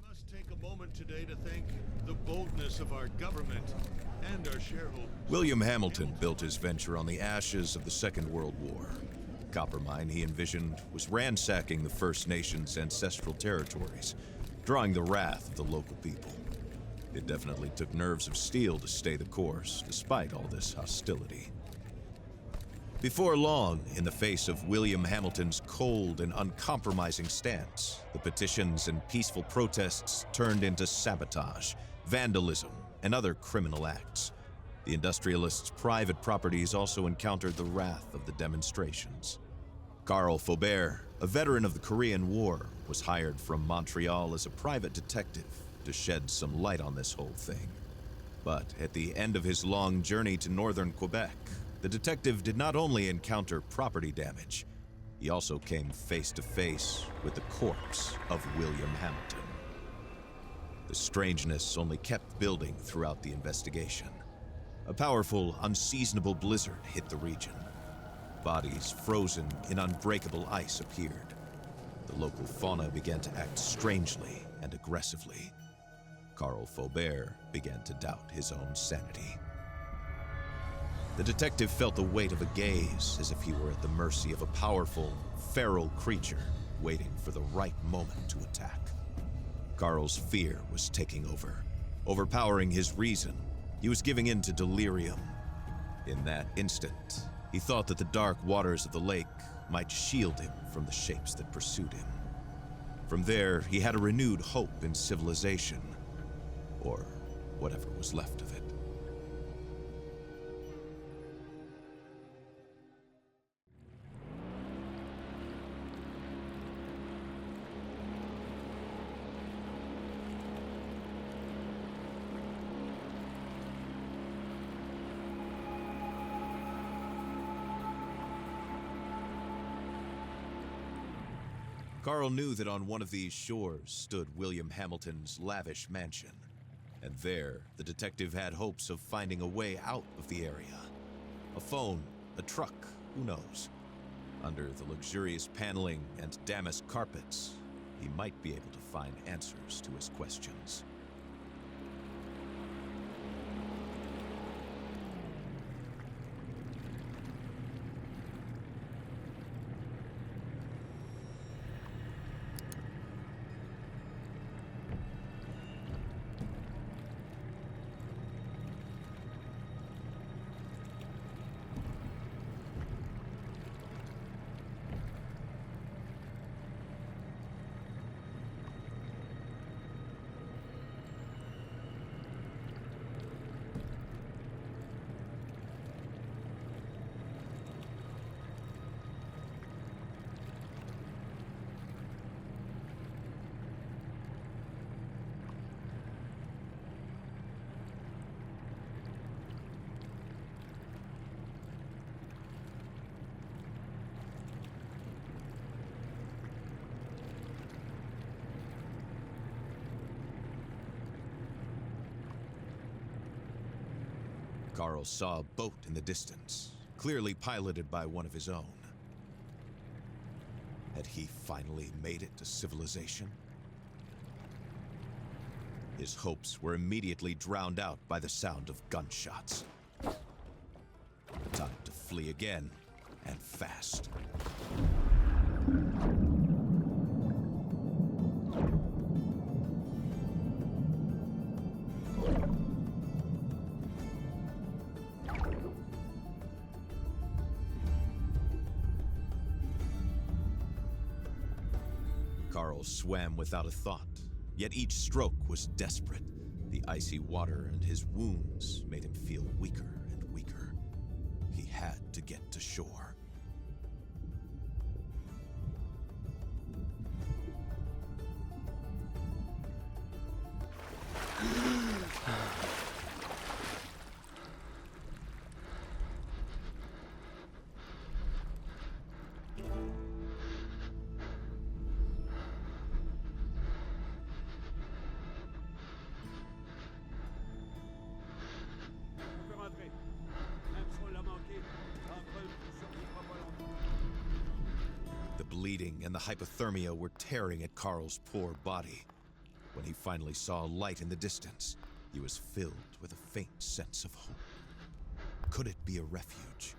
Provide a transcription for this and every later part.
Must take a moment today to thank the boldness of our government and our shareholders. William Hamilton built his venture on the ashes of the Second World War. The copper mine he envisioned was ransacking the First Nations' ancestral territories, drawing the wrath of the local people. It definitely took nerves of steel to stay the course, despite all this hostility. Before long, in the face of William Hamilton's cold and uncompromising stance, the petitions and peaceful protests turned into sabotage, vandalism, and other criminal acts. The industrialists' private properties also encountered the wrath of the demonstrations. Carl Faubert, a veteran of the Korean War, was hired from Montreal as a private detective to shed some light on this whole thing. But at the end of his long journey to northern Quebec, the detective did not only encounter property damage, he also came face to face with the corpse of William Hamilton. The strangeness only kept building throughout the investigation. A powerful, unseasonable blizzard hit the region. Bodies frozen in unbreakable ice appeared. The local fauna began to act strangely and aggressively. Carl Faubert began to doubt his own sanity. The detective felt the weight of a gaze, as if he were at the mercy of a powerful, feral creature waiting for the right moment to attack. Carl's fear was taking over, overpowering his reason. He was giving in to delirium. In that instant, he thought that the dark waters of the lake might shield him from the shapes that pursued him. From there, he had a renewed hope in civilization, or whatever was left of it. Carl knew that on one of these shores stood William Hamilton's lavish mansion, and there the detective had hopes of finding a way out of the area. A phone, a truck, who knows? Under the luxurious paneling and damask carpets, he might be able to find answers to his questions. Carl saw a boat in the distance, clearly piloted by one of his own. Had he finally made it to civilization? His hopes were immediately drowned out by the sound of gunshots. Time to flee again, and fast. Carl swam without a thought, yet each stroke was desperate. The icy water and his wounds made him feel weaker and weaker. He had to get to shore. The bleeding and the hypothermia were tearing at Carl's poor body. When he finally saw a light in the distance, he was filled with a faint sense of hope. Could it be a refuge?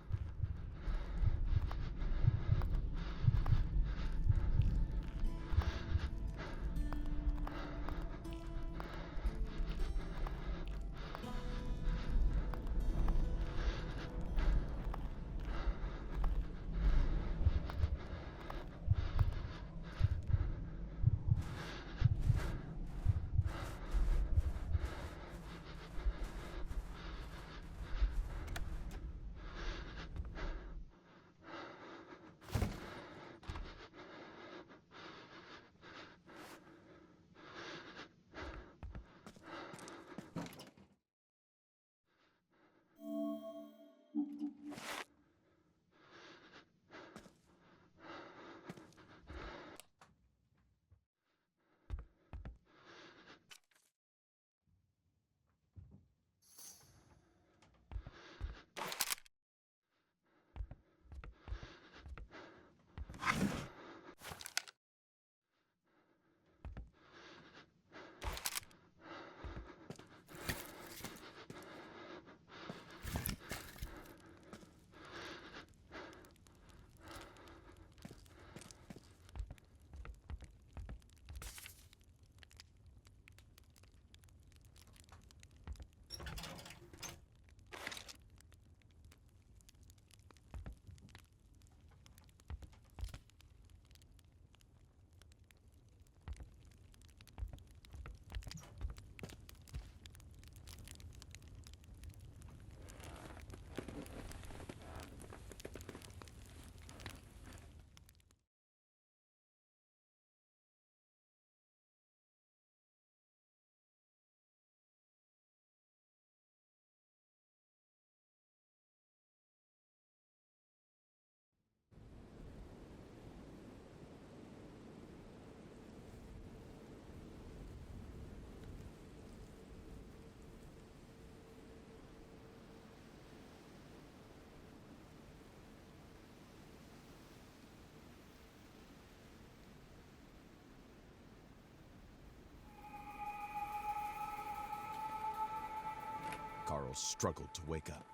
Carl struggled to wake up.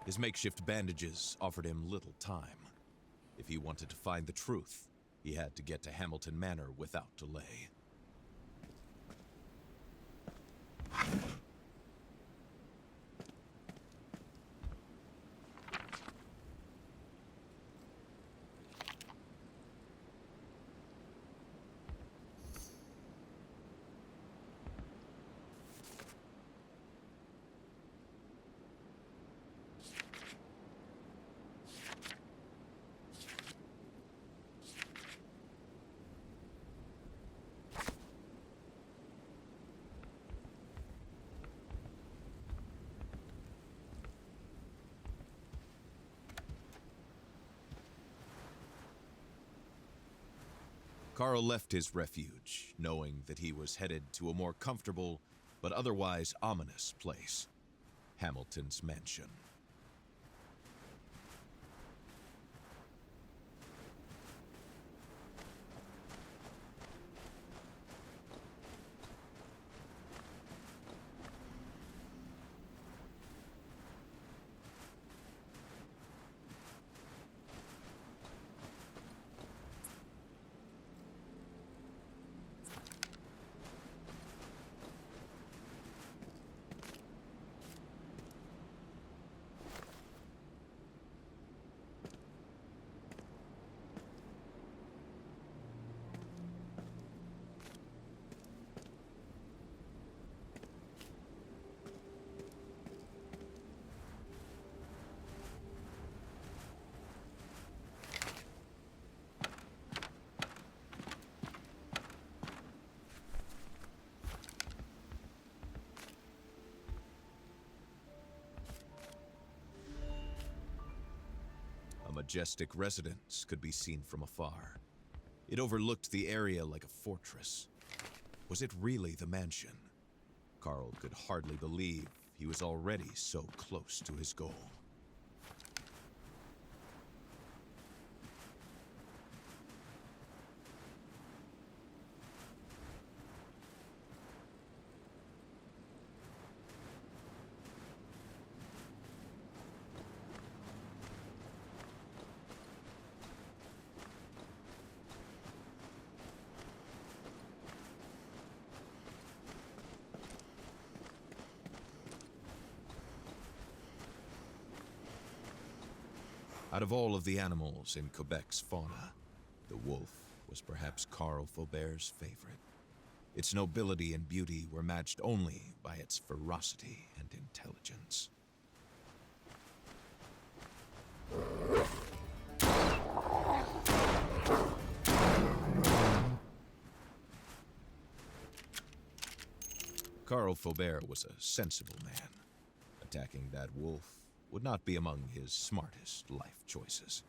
His makeshift bandages offered him little time. If he wanted to find the truth, he had to get to Hamilton Manor without delay. Carl left his refuge, knowing that he was headed to a more comfortable, but otherwise ominous place. Hamilton's mansion. A majestic residence could be seen from afar. It overlooked the area like a fortress. Was it really the mansion? Carl could hardly believe he was already so close to his goal. Out of all of the animals in Quebec's fauna, the wolf was perhaps Carl Faubert's favorite. Its nobility and beauty were matched only by its ferocity and intelligence. Carl Faubert was a sensible man. Attacking that wolf would not be among his smartest life choices.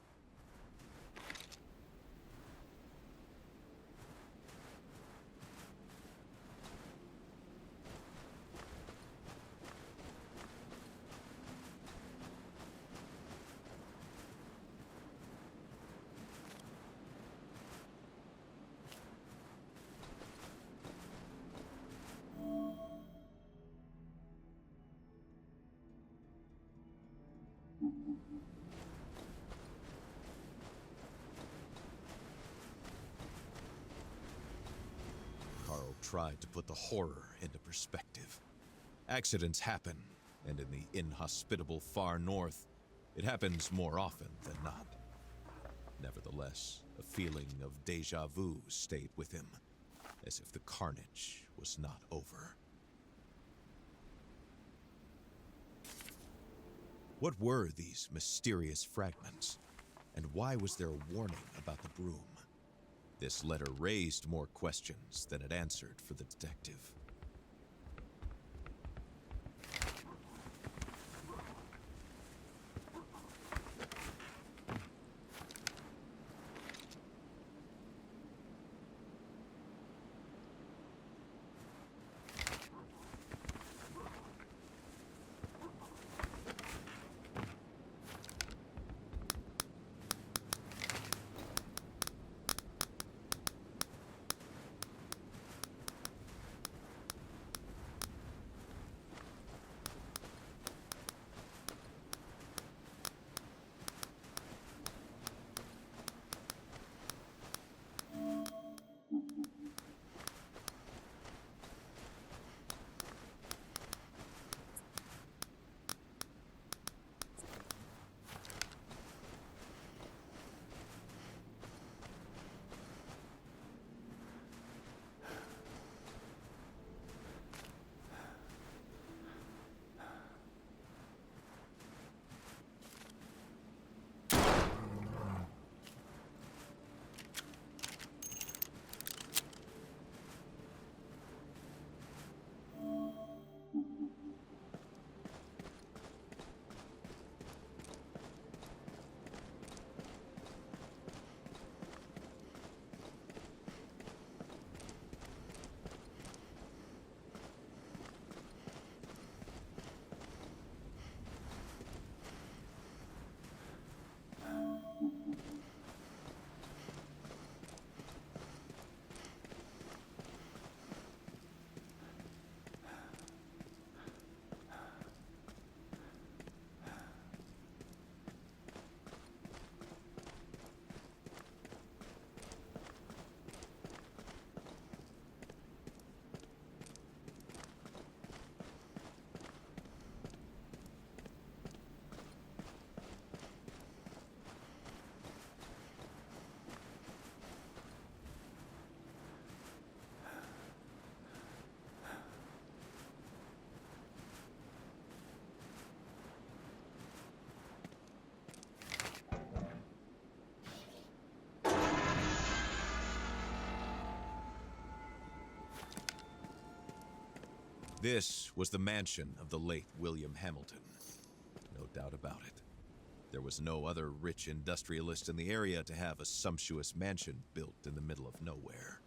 Carl tried to put the horror into perspective. Accidents happen, and in the inhospitable far north, it happens more often than not. Nevertheless, a feeling of déjà vu stayed with him, as if the carnage was not over. What were these mysterious fragments? And why was there a warning about the Brume? This letter raised more questions than it answered for the detective. This was the mansion of the late William Hamilton. No doubt about it. There was no other rich industrialist in the area to have a sumptuous mansion built in the middle of nowhere.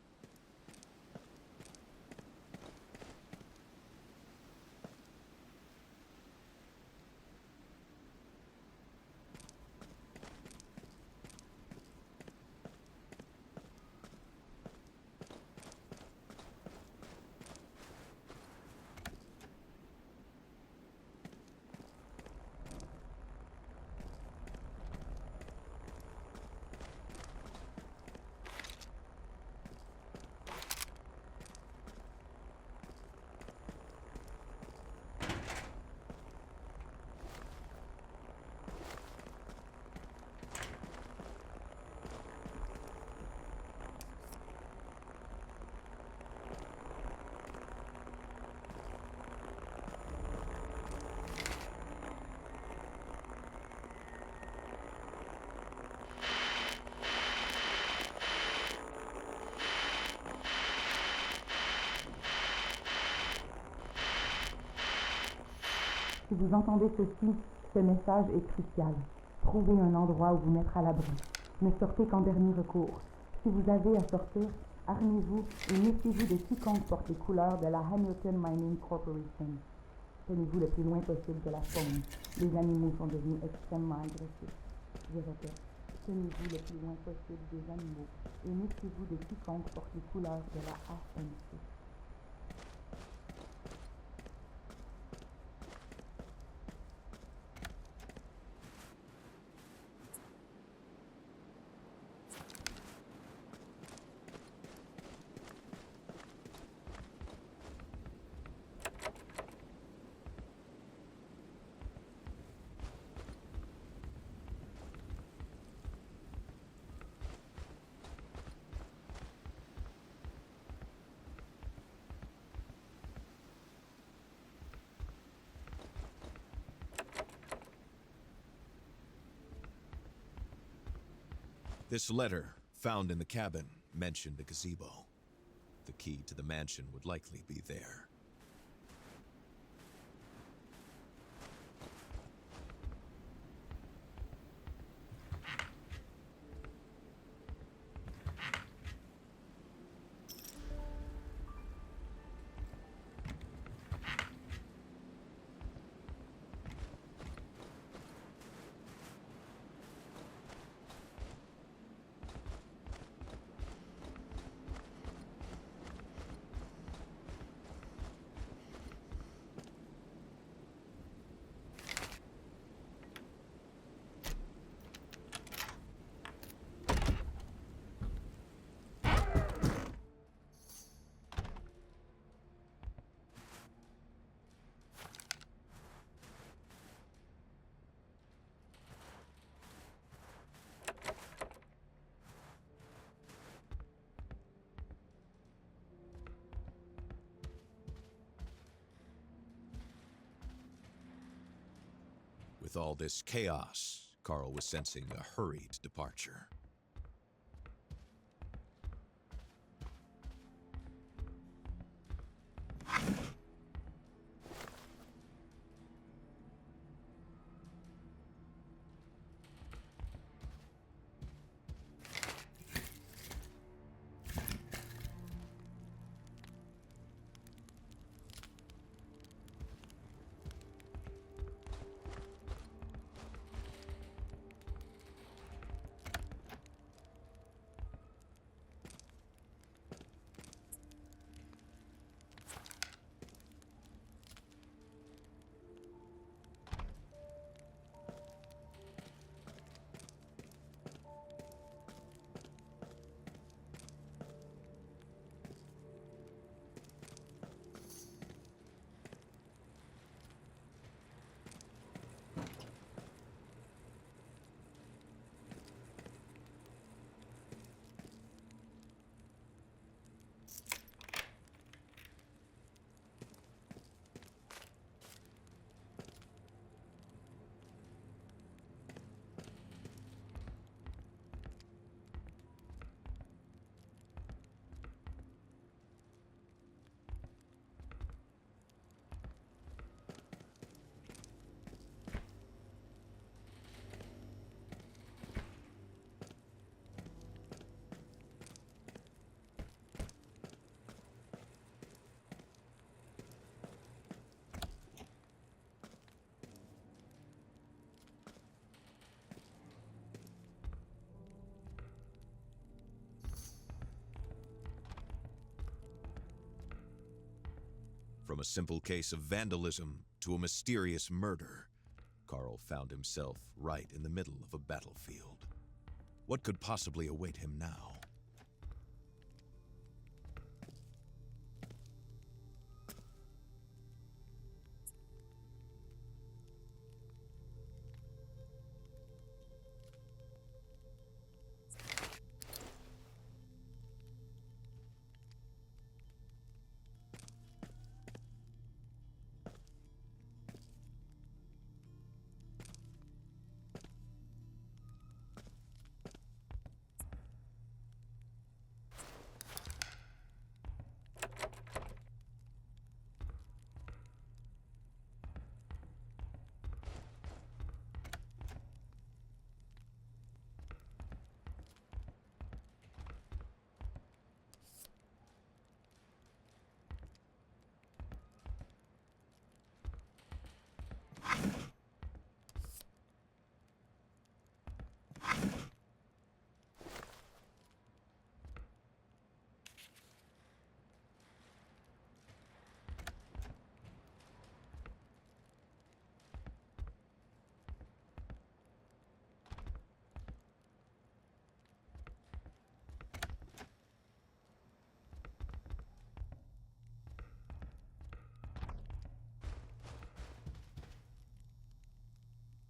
Si vous entendez ceci, ce message est crucial. Trouvez un endroit où vous mettre à l'abri. Ne sortez qu'en dernier recours. Si vous avez à sortir, armez-vous et méfiez-vous de quiconque porte les couleurs de la Hamilton Mining Corporation. Tenez-vous le plus loin possible de la faune. Les animaux sont devenus extrêmement agressifs. Je répète, tenez-vous le plus loin possible des animaux et méfiez-vous de quiconque porte les couleurs de la HMC. This letter, found in the cabin, mentioned a gazebo. The key to the mansion would likely be there. With all this chaos, Carl was sensing a hurried departure. From a simple case of vandalism to a mysterious murder, Carl found himself right in the middle of a battlefield. What could possibly await him now?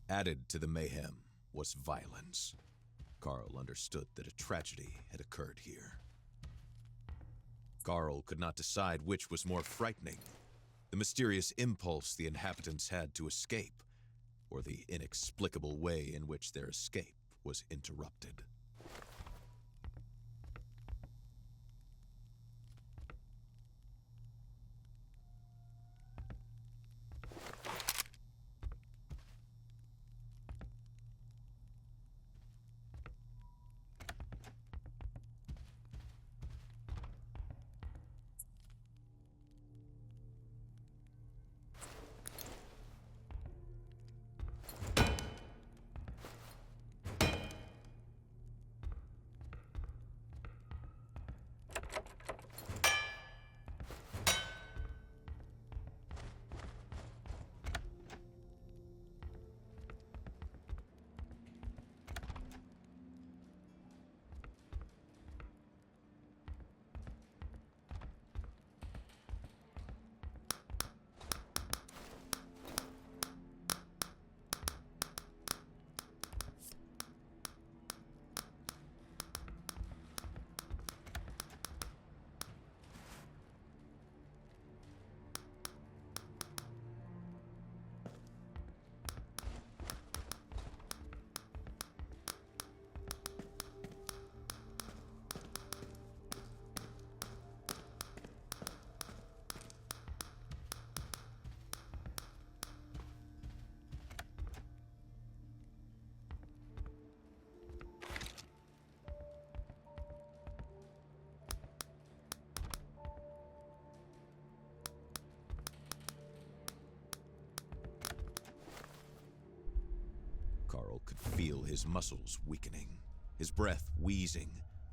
Added to the mayhem was violence. Carl understood that a tragedy had occurred here. Carl could not decide which was more frightening, the mysterious impulse the inhabitants had to escape, or the inexplicable way in which their escape was interrupted. Carl could feel his muscles weakening, his breath wheezing,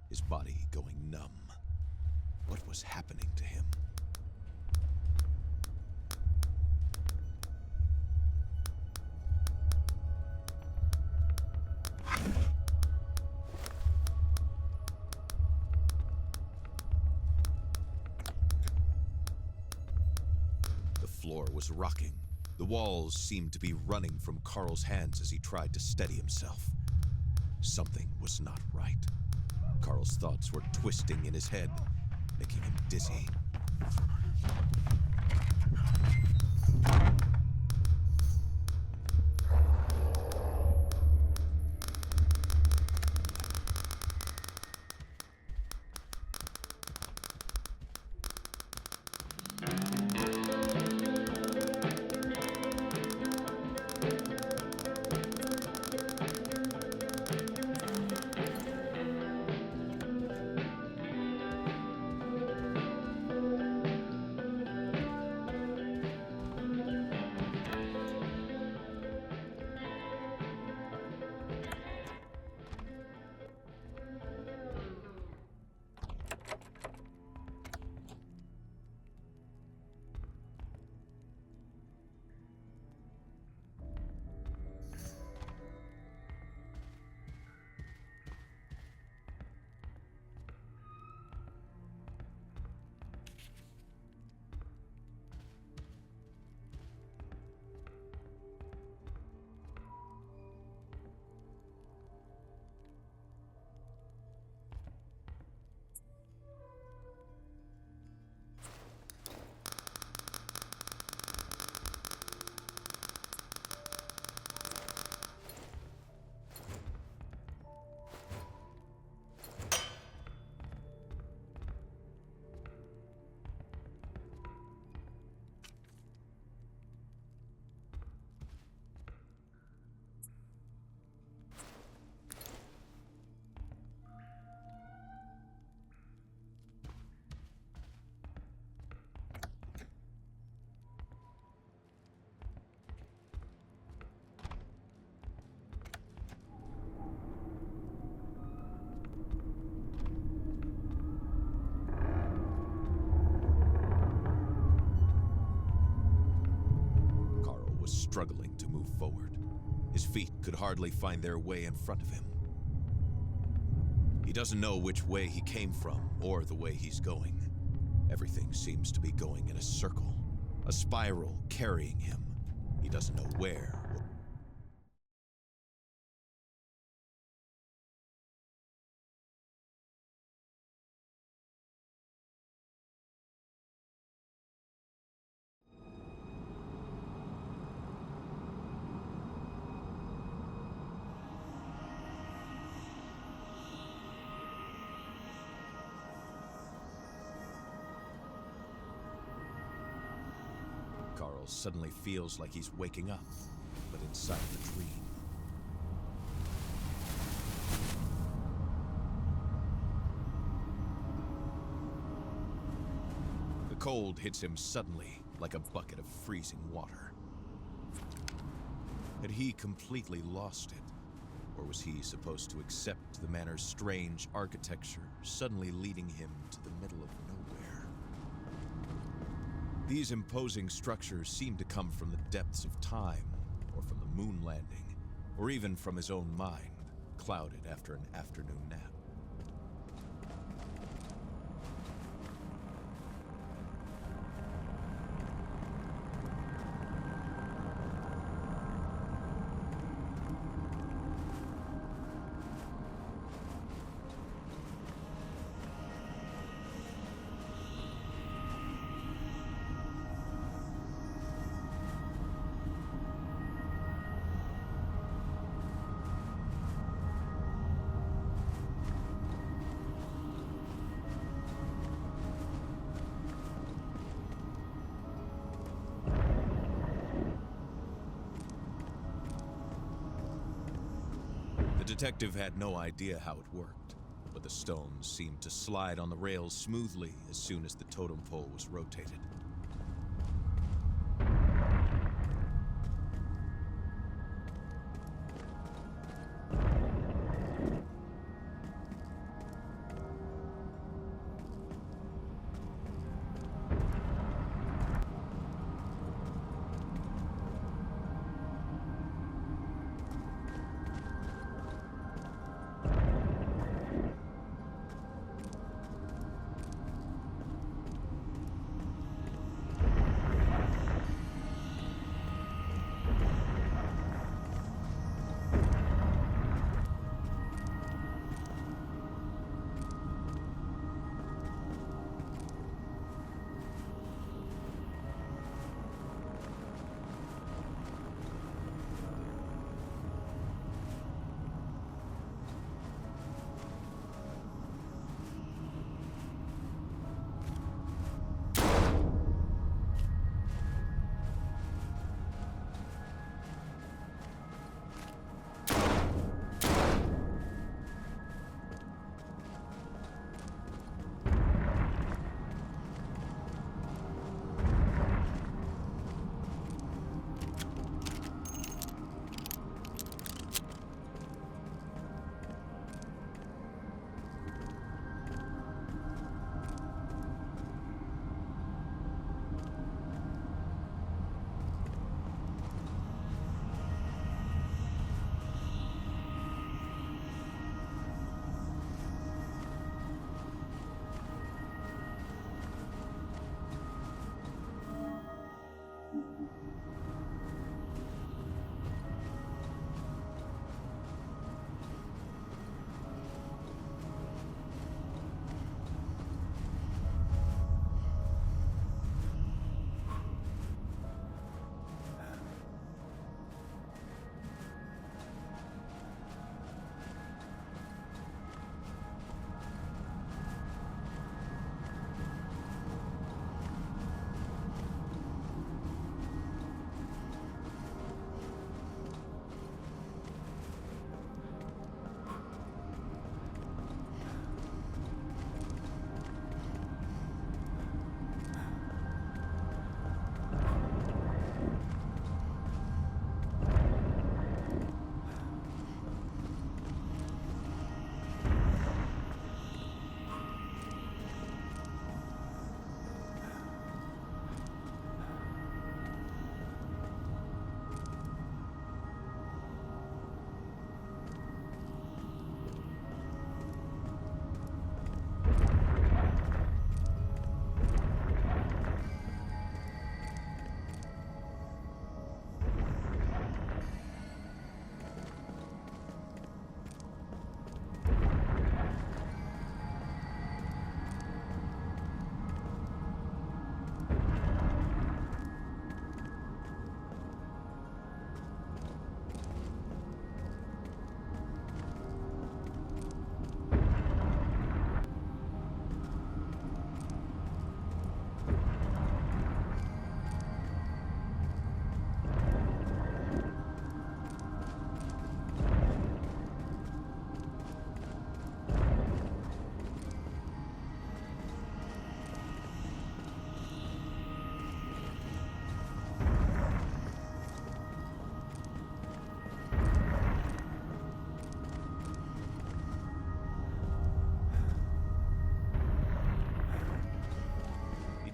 his body going numb. What was happening to him? The floor was rocking. The walls seemed to be running from Carl's hands as he tried to steady himself. Something was not right. Carl's thoughts were twisting in his head, making him dizzy. was struggling to move forward. His feet could hardly find their way in front of him. He doesn't know which way he came from or the way he's going. Everything seems to be going in a circle, a spiral carrying him. He doesn't know where. Carl suddenly feels like he's waking up, but inside a dream. The cold hits him suddenly, like a bucket of freezing water. Had he completely lost it? Or was he supposed to accept the manor's strange architecture, suddenly leading him to the middle of nowhere? These imposing structures seem to come from the depths of time, or from the moon landing, or even from his own mind, clouded after an afternoon nap. The detective had no idea how it worked, but the stones seemed to slide on the rails smoothly as soon as the totem pole was rotated.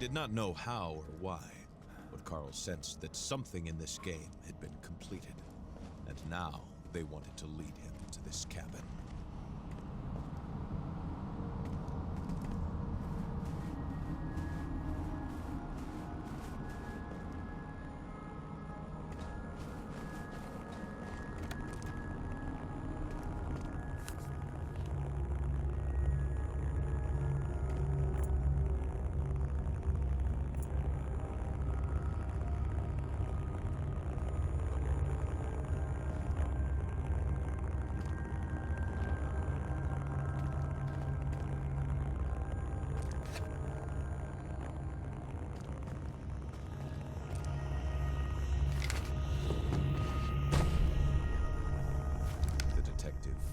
did not know how or why, but Carl sensed that something in this game had been completed, and now they wanted to lead him to this cabin.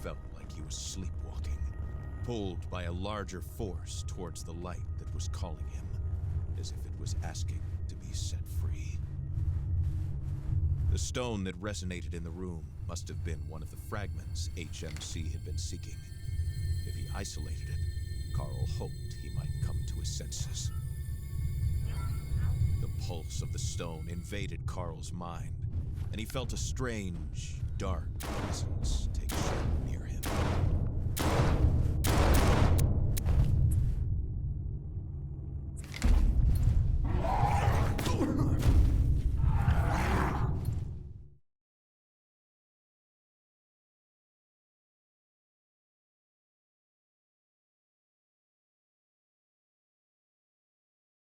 Felt like he was sleepwalking, pulled by a larger force towards the light that was calling him, as if it was asking to be set free. The stone that resonated in the room must have been one of the fragments HMC had been seeking. If he isolated it, Carl hoped he might come to his senses. The pulse of the stone invaded Carl's mind, and he felt a strange, dark presence take shape.